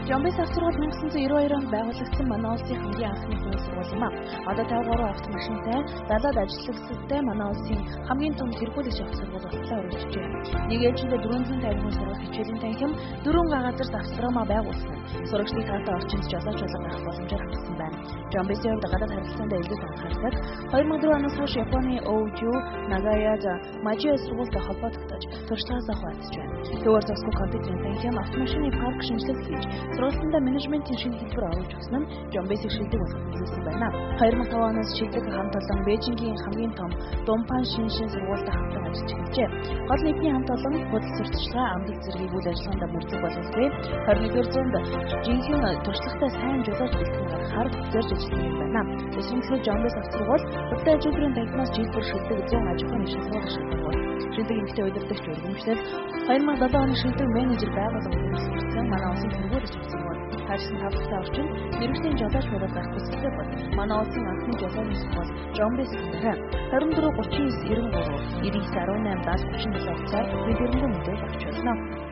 Жомбис авцрууд 1992 онд байгуулагдсан манай улсын хамгийн анхны хувийн сургууль юм а. Одоо 53 автомашинтай, далаад ажиллагчтай манай улсын хамгийн том тэргүүлэгч авах сургууль болтлоо өргөжжээ. Нэг ээлжиндээ 450 хүн сургууль хичээлийн танхим 4 газарт австрама байгуулсан. Сурагчдын таатай орчинд жолооч болон авах боломжоор хангасан байна. Жомбисын хувьд гадаад харилцаанд илүү анхаардаг. 2004 оноос хойш Японы Оужу, Нагаяд, Мажио сургуультай холбоотойгдож туршлагаас хуваалцж байна. Төвөр зохисгүй компьютерийн танхим автомашины парк шинжилгээ хийж сургалтанда менежментийн шинэ хэлбэр оруулж өгсөн нь Жомбисыг шилдэг болгох зүйлсэн байна. 2005 оноос шилдэг хамт олон Бээжингийн хамгийн том Думпан шинжлэх сургуультай хамтран ажиллаж эхэлжээ. Гол нийтний хамт олон худал сурталчилгаа, амлалт зэргийг үйл ажиллагаанд мөрдөх боловсрол 21-р зуунд жинхэнэ туршлагатай сайн жолооч бэлтгэн гаргахаар зорж ажиллаж байна. Эсвэргээрээ Жомбис авцрууд хөдөө ажлын танхимаас жилбэр шилдэг 100 аж ахуйн шинжилгээ шилдэг. Шилдэг эмэгтэй удирдагч өргөмжлөл 2007 оны шилдэг менежер байгууллагын үүсгэн манай улсын тэргүүлэгч болсон байна. Харин тавтай орчинд мэрэгжлийн жолооч болоод гарах хүсэлтэй бол манай улсын анхны жолооч сургууль Жомбис байна. 24 39 93 99 18 70 37 цагаар бид өргөн мэдээлэл авч байна.